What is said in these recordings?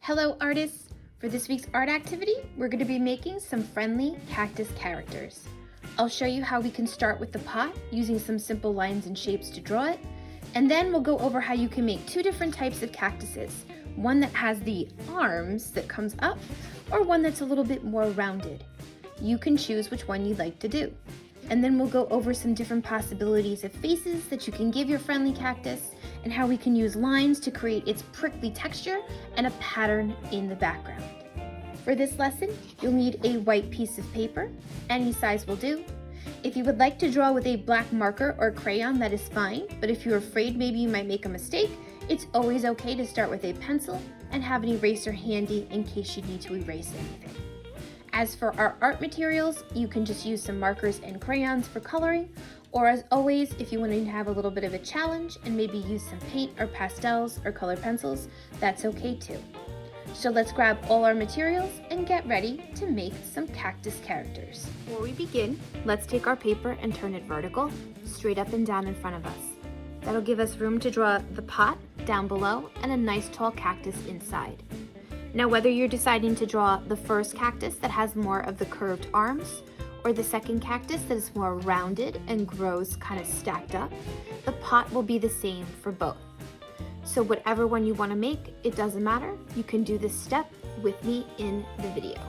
Hello artists! For this week's art activity, we're going to be making some friendly cactus characters. I'll show you how we can start with the pot using some simple lines and shapes to draw it, and then we'll go over how you can make two different types of cactuses, one that has the arms that comes up or one that's a little bit more rounded. You can choose which one you'd like to do. And then we'll go over some different possibilities of faces that you can give your friendly cactus and how we can use lines to create its prickly texture and a pattern in the background. For this lesson, you'll need a white piece of paper, any size will do. If you would like to draw with a black marker or crayon, that is fine, but if you're afraid maybe you might make a mistake, it's always okay to start with a pencil and have an eraser handy in case you need to erase anything. As for our art materials, you can just use some markers and crayons for coloring, or as always, if you want to have a little bit of a challenge and maybe use some paint or pastels or colored pencils, that's okay too. So let's grab all our materials and get ready to make some cactus characters. Before we begin, let's take our paper and turn it vertical, straight up and down in front of us. That'll give us room to draw the pot down below and a nice tall cactus inside. Now, whether you're deciding to draw the first cactus that has more of the curved arms or the second cactus that is more rounded and grows kind of stacked up, the pot will be the same for both. So whatever one you want to make, it doesn't matter. You can do this step with me in the video.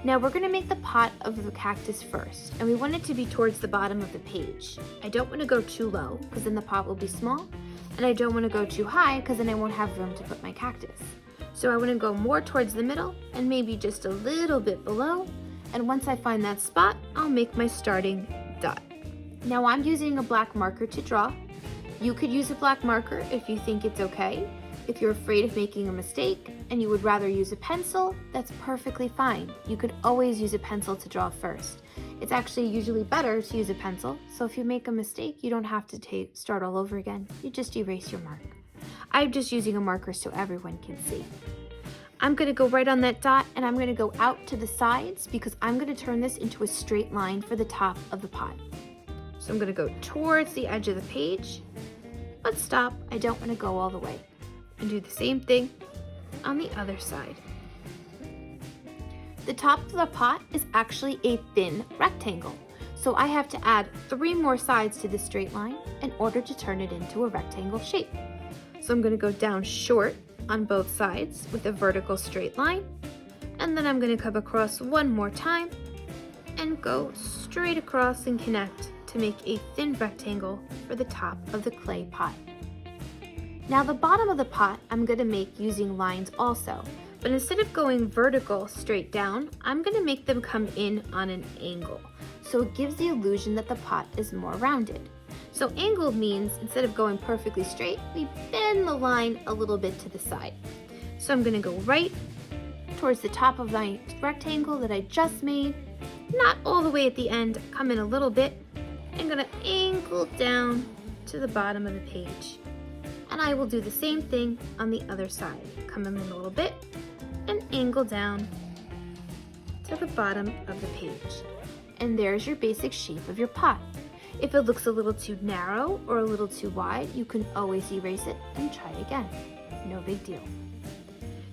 Now we're going to make the pot of the cactus first, and we want it to be towards the bottom of the page. I don't want to go too low because then the pot will be small, and I don't want to go too high because then I won't have room to put my cactus. So I want to go more towards the middle and maybe just a little bit below. And once I find that spot, I'll make my starting dot. Now I'm using a black marker to draw. You could use a black marker if you think it's okay. If you're afraid of making a mistake and you would rather use a pencil, that's perfectly fine. You could always use a pencil to draw first. It's actually usually better to use a pencil, so if you make a mistake, you don't have to start all over again. You just erase your mark. I'm just using a marker so everyone can see. I'm going to go right on that dot and I'm going to go out to the sides because I'm going to turn this into a straight line for the top of the pot. So I'm going to go towards the edge of the page, but stop, I don't want to go all the way. And do the same thing on the other side. The top of the pot is actually a thin rectangle, so I have to add 3 more sides to this straight line in order to turn it into a rectangle shape. So I'm going to go down short on both sides with a vertical straight line, and then I'm going to come across one more time and go straight across and connect to make a thin rectangle for the top of the clay pot. Now the bottom of the pot I'm going to make using lines also, but instead of going vertical straight down, I'm going to make them come in on an angle, so it gives the illusion that the pot is more rounded. So angled means instead of going perfectly straight, we bend the line a little bit to the side. So I'm going to go right towards the top of my rectangle that I just made, not all the way at the end, come in a little bit. I'm going to angle down to the bottom of the page. And I will do the same thing on the other side. Come in a little bit and angle down to the bottom of the page. And there's your basic shape of your pot. If it looks a little too narrow or a little too wide, you can always erase it and try again. No big deal.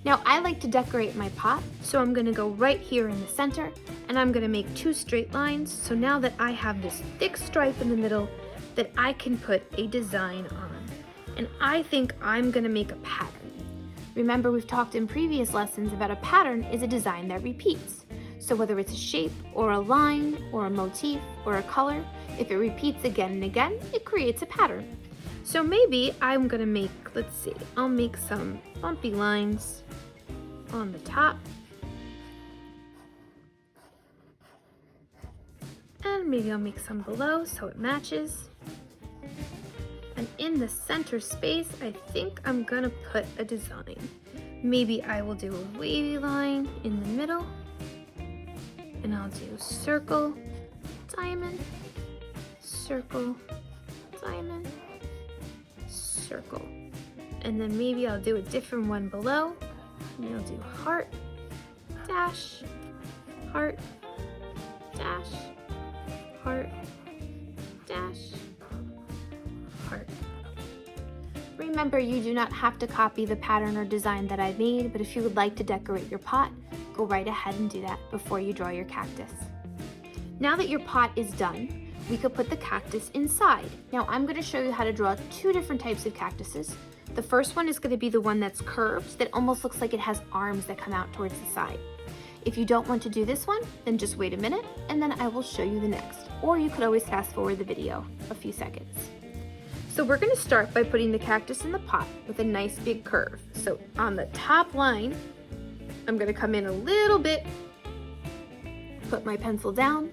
Now I like to decorate my pot, so I'm going to go right here in the center and I'm going to make 2 straight lines. So now that I have this thick stripe in the middle that I can put a design on. And I think I'm going to make a pattern. Remember, we've talked in previous lessons about a pattern is a design that repeats. So whether it's a shape or a line or a motif or a color, if it repeats again and again, it creates a pattern. So maybe I'm gonna make, let's see, I'll make some bumpy lines on the top. And maybe I'll make some below so it matches. And in the center space, I think I'm gonna put a design. Maybe I will do a wavy line in the middle. And I'll do circle, diamond, circle, diamond, circle. And then maybe I'll do a different one below. And I'll do heart, dash, heart, dash, heart, dash, heart. Remember, you do not have to copy the pattern or design that I made, but if you would like to decorate your pot, go right ahead and do that before you draw your cactus. Now that your pot is done, we could put the cactus inside. Now I'm going to show you how to draw two different types of cactuses. The first one is going to be the one that's curved, that almost looks like it has arms that come out towards the side. If you don't want to do this one, then just wait a minute and then I will show you the next. Or you could always fast forward the video a few seconds. So we're going to start by putting the cactus in the pot with a nice big curve. So on the top line, I'm going to come in a little bit, put my pencil down.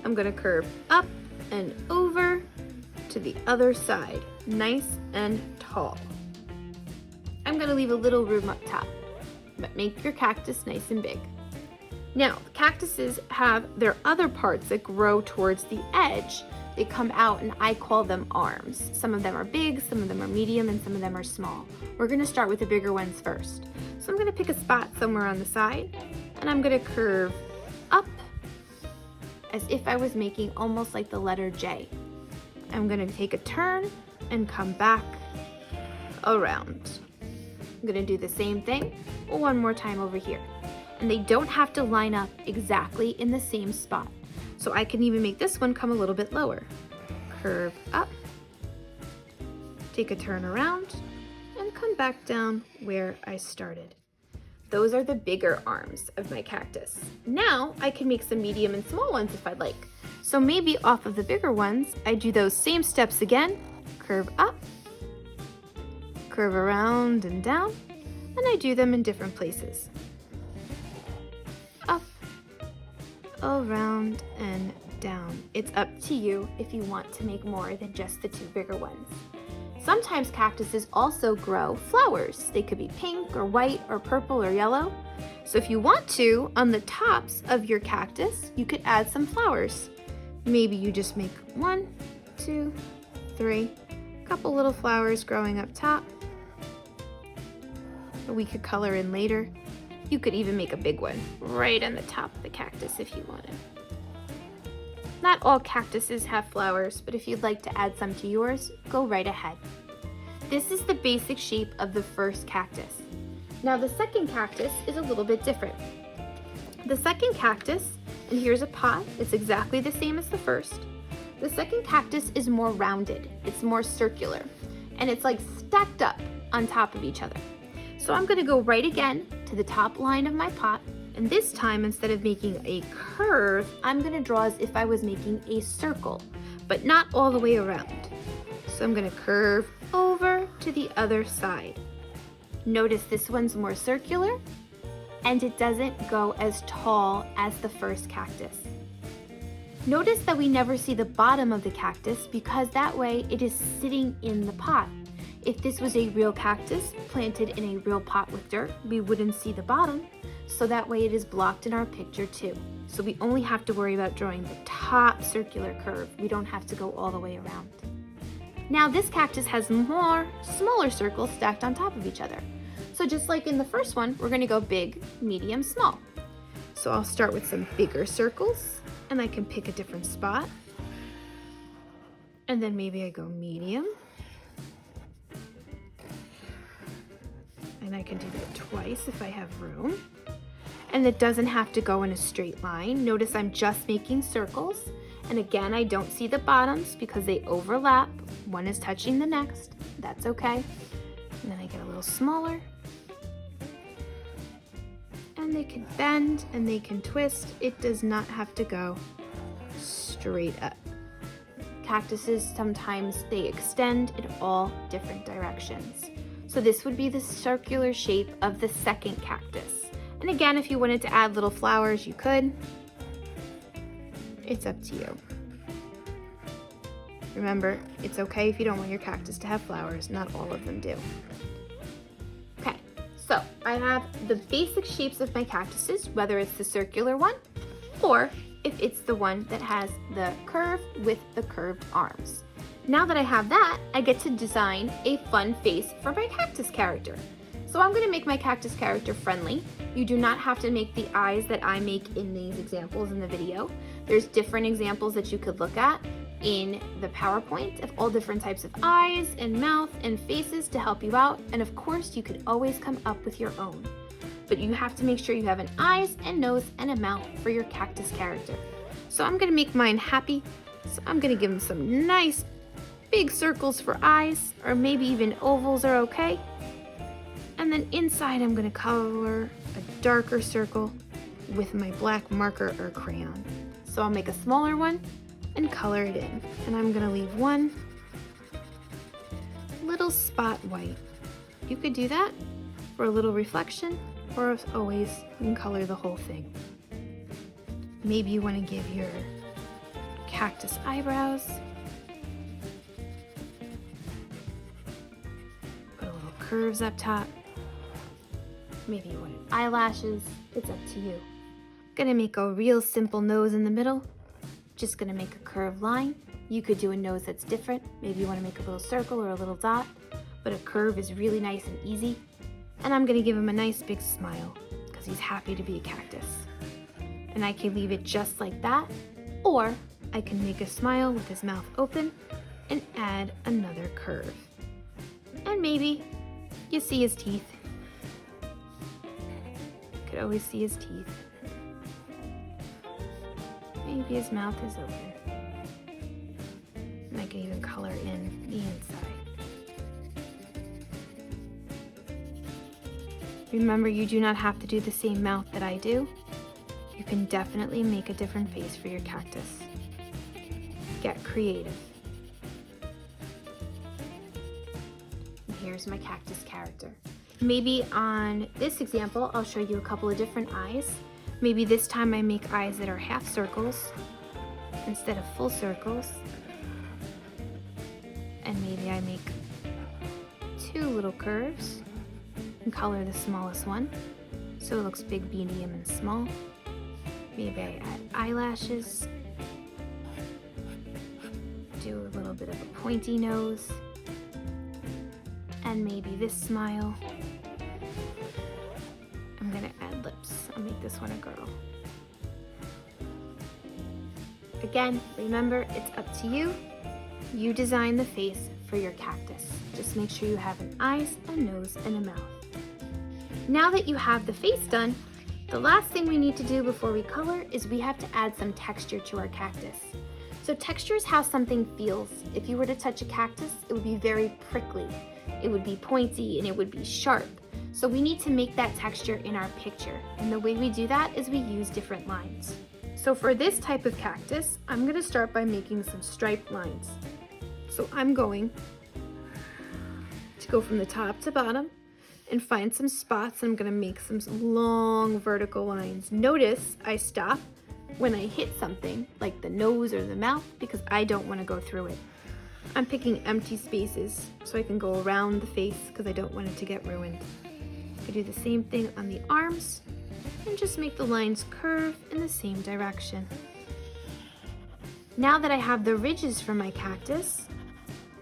I'm going to curve up and over to the other side, nice and tall. I'm going to leave a little room up top, but make your cactus nice and big. Now, cactuses have their other parts that grow towards the edge. They come out and I call them arms. Some of them are big, some of them are medium, and some of them are small. We're going to start with the bigger ones first. So I'm going to pick a spot somewhere on the side and I'm going to curve up as if I was making almost like the letter J. I'm going to take a turn and come back around. I'm going to do the same thing one more time over here. And they don't have to line up exactly in the same spot. So I can even make this one come a little bit lower. Curve up, take a turn around, and come back down where I started. Those are the bigger arms of my cactus. Now I can make some medium and small ones if I'd like. So maybe off of the bigger ones, I do those same steps again, curve up, curve around and down, and I do them in different places. Up, around, and down. It's up to you if you want to make more than just the two bigger ones. Sometimes cactuses also grow flowers. They could be pink or white or purple or yellow. So if you want to, on the tops of your cactus, you could add some flowers. Maybe you just make 1, 2, 3, a couple little flowers growing up top. We could color in later. You could even make a big one right on the top of the cactus if you wanted. Not all cactuses have flowers, but if you'd like to add some to yours, go right ahead. This is the basic shape of the first cactus. Now the second cactus is a little bit different. The second cactus, and here's a pot, it's exactly the same as the first. The second cactus is more rounded, it's more circular, and it's like stacked up on top of each other. So I'm going to go right again to the top line of my pot, and this time instead of making a curve, I'm going to draw as if I was making a circle, but not all the way around. So I'm going to curve over to the other side. Notice this one's more circular, and it doesn't go as tall as the first cactus. Notice that we never see the bottom of the cactus because that way it is sitting in the pot. If this was a real cactus planted in a real pot with dirt, we wouldn't see the bottom, so that way it is blocked in our picture too. So we only have to worry about drawing the top circular curve. We don't have to go all the way around. Now this cactus has more smaller circles stacked on top of each other. So just like in the first one, we're going to go big, medium, small. So I'll start with some bigger circles, and I can pick a different spot. And then maybe I go medium. And I can do that twice if I have room. And it doesn't have to go in a straight line. Notice I'm just making circles. And again, I don't see the bottoms because they overlap. One is touching the next. That's okay. And then I get a little smaller. And they can bend and they can twist. It does not have to go straight up. Cactuses, sometimes they extend in all different directions. So this would be the circular shape of the second cactus. And again, if you wanted to add little flowers, you could. It's up to you. Remember, it's okay if you don't want your cactus to have flowers. Not all of them do. Okay, so I have the basic shapes of my cactuses, whether it's the circular one or if it's the one that has the curve with the curved arms. Now that I have that, I get to design a fun face for my cactus character. So I'm going to make my cactus character friendly. You do not have to make the eyes that I make in these examples in the video. There's different examples that you could look at. in the PowerPoint of all different types of eyes and mouth and faces to help you out, and of course you could always come up with your own. But you have to make sure you have an eyes and nose and a mouth for your cactus character. So I'm gonna make mine happy, so I'm gonna give him some nice big circles for eyes, or maybe even ovals are okay. And then inside I'm gonna color a darker circle with my black marker or crayon. So I'll make a smaller one and color it in. And I'm gonna leave one little spot white. You could do that for a little reflection, or as always, you can color the whole thing. Maybe you wanna give your cactus eyebrows. Put a little curves up top. Maybe you wanted eyelashes, it's up to you. Gonna make a real simple nose in the middle. Just gonna make a curved line. You could do a nose that's different. Maybe you wanna make a little circle or a little dot, but a curve is really nice and easy. And I'm gonna give him a nice big smile because he's happy to be a cactus. And I can leave it just like that, or I can make a smile with his mouth open and add another curve. And maybe you see his teeth. Could always see his teeth. Maybe his mouth is open. And I can even color in the inside. Remember, you do not have to do the same mouth that I do. You can definitely make a different face for your cactus. Get creative. And here's my cactus character. Maybe on this example, I'll show you a couple of different eyes. Maybe this time I make eyes that are half circles instead of full circles. And maybe I make two little curves and color the smallest one so it looks big, medium, and small. Maybe I add eyelashes, do a little bit of a pointy nose, and maybe this smile. I'm gonna add lips. I'll make this one a girl. Again, remember, it's up to you. You design the face for your cactus. Just make sure you have an eyes, a nose, and a mouth. Now that you have the face done, the last thing we need to do before we color is we have to add some texture to our cactus. So texture is how something feels. If you were to touch a cactus, it would be very prickly. It would be pointy and it would be sharp. So we need to make that texture in our picture. And the way we do that is we use different lines. So for this type of cactus, I'm gonna start by making some striped lines. So I'm going to go from the top to bottom and find some spots. I'm gonna make some long vertical lines. Notice I stop when I hit something like the nose or the mouth because I don't wanna go through it. I'm picking empty spaces so I can go around the face because I don't want it to get ruined. I do the same thing on the arms and just make the lines curve in the same direction. Now that I have the ridges for my cactus,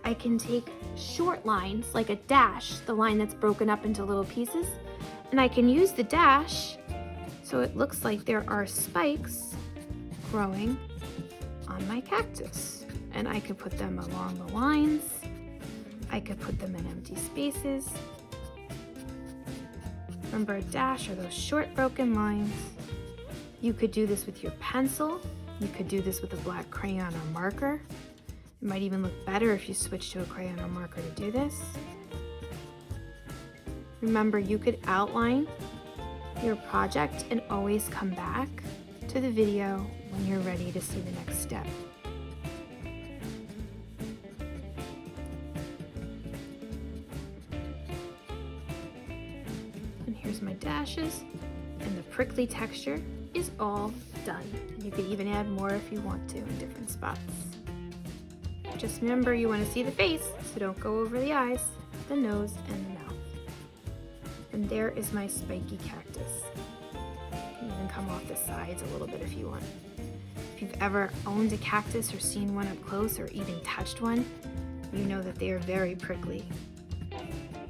I can take short lines like a dash, the line that's broken up into little pieces, and I can use the dash so it looks like there are spikes growing on my cactus. And I could put them along the lines. I could put them in empty spaces. Remember, a dash are those short broken lines. You could do this with your pencil. You could do this with a black crayon or marker. It might even look better if you switch to a crayon or marker to do this. Remember, you could outline your project and always come back to the video when you're ready to see the next step. And here's my dashes, and the prickly texture is all done. You could even add more if you want to in different spots. Just remember, you want to see the face, so don't go over the eyes, the nose, and the mouth. And there is my spiky cactus. You can even come off the sides a little bit if you want. If you've ever owned a cactus or seen one up close or even touched one, you know that they are very prickly.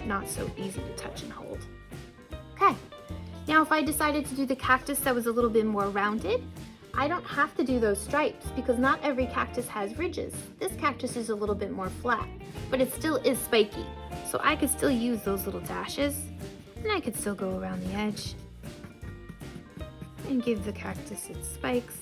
Not so easy to touch and hold. Okay, now if I decided to do the cactus that was a little bit more rounded, I don't have to do those stripes because not every cactus has ridges. This cactus is a little bit more flat, but it still is spiky. So I could still use those little dashes, and I could still go around the edge and give the cactus its spikes.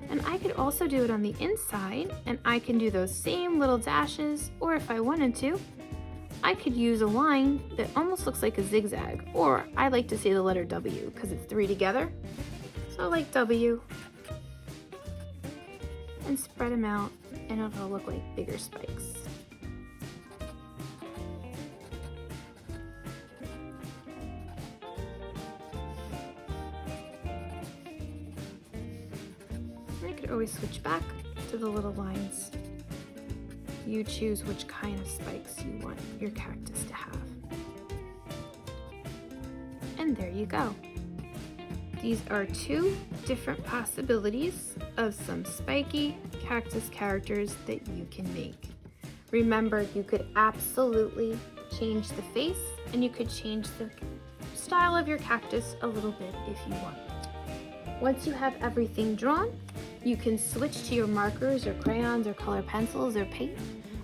And I could also do it on the inside, and I can do those same little dashes, or if I wanted to, I could use a line that almost looks like a zigzag, or I like to say the letter W because it's 3 together. So like W, and spread them out, and it'll look like bigger spikes. I could always switch back to the little lines. You choose which kind of spikes you want your cactus to have. And there you go. These are 2 different possibilities of some spiky cactus characters that you can make. Remember, you could absolutely change the face, and you could change the style of your cactus a little bit if you want. Once you have everything drawn, you can switch to your markers or crayons or color pencils or paint,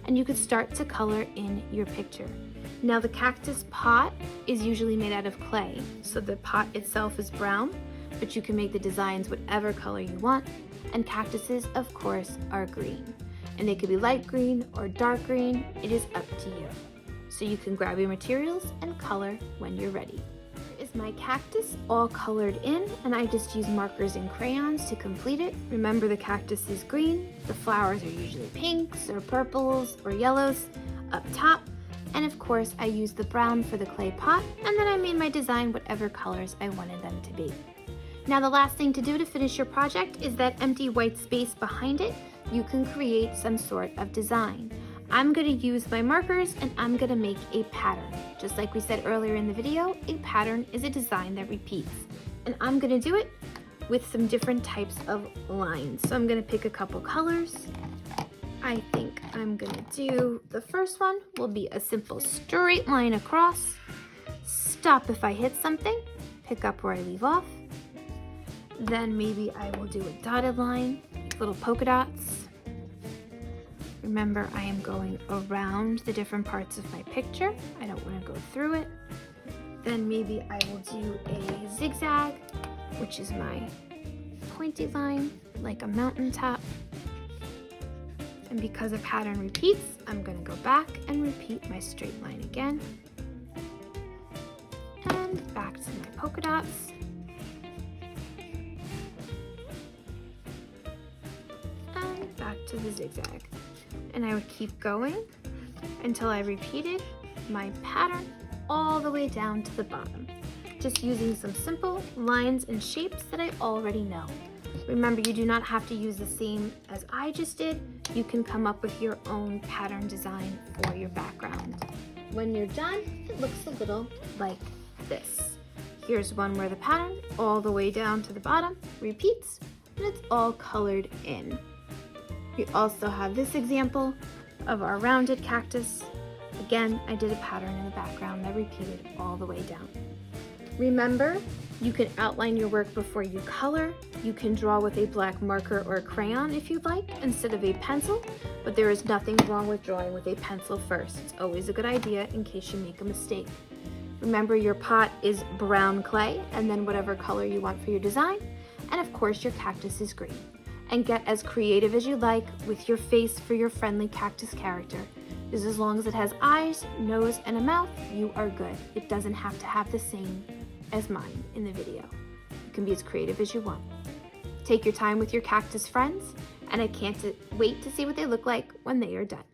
and you could start to color in your picture. Now the cactus pot is usually made out of clay, so the pot itself is brown, but you can make the designs whatever color you want, and cactuses, of course, are green. And they could be light green or dark green, it is up to you. So you can grab your materials and color when you're ready. Here is my cactus all colored in, and I just use markers and crayons to complete it. Remember, the cactus is green, the flowers are usually pinks or purples or yellows up top, and of course I used the brown for the clay pot, and then I made my design whatever colors I wanted them to be. Now the last thing to do to finish your project is that empty white space behind it. You can create some sort of design. I'm going to use my markers, and I'm going to make a pattern. Just like we said earlier in the video, a pattern is a design that repeats. And I'm going to do it with some different types of lines. So I'm going to pick a couple colors. I think I'm going to do, the first one will be a simple straight line across. Stop if I hit something, pick up where I leave off. Then maybe I will do a dotted line, little polka dots. Remember, I am going around the different parts of my picture. I don't want to go through it. Then maybe I will do a zigzag, which is my pointy line, like a mountaintop. And because a pattern repeats, I'm going to go back and repeat my straight line again. And back to my polka dots. And back to the zigzag. And I would keep going until I repeated my pattern all the way down to the bottom, just using some simple lines and shapes that I already know. Remember, you do not have to use the same as I just did. You can come up with your own pattern design for your background. When you're done, it looks a little like this. Here's one where the pattern all the way down to the bottom repeats, and it's all colored in. We also have this example of our rounded cactus. Again, I did a pattern in the background that repeated all the way down. Remember, you can outline your work before you color. You can draw with a black marker or a crayon if you'd like, instead of a pencil, but there is nothing wrong with drawing with a pencil first. It's always a good idea in case you make a mistake. Remember, your pot is brown clay, and then whatever color you want for your design, and of course your cactus is green. And get as creative as you like with your face for your friendly cactus character. Because as long as it has eyes, nose, and a mouth, you are good. It doesn't have to have the same as mine in the video. You can be as creative as you want. Take your time with your cactus friends, and I can't wait to see what they look like when they are done.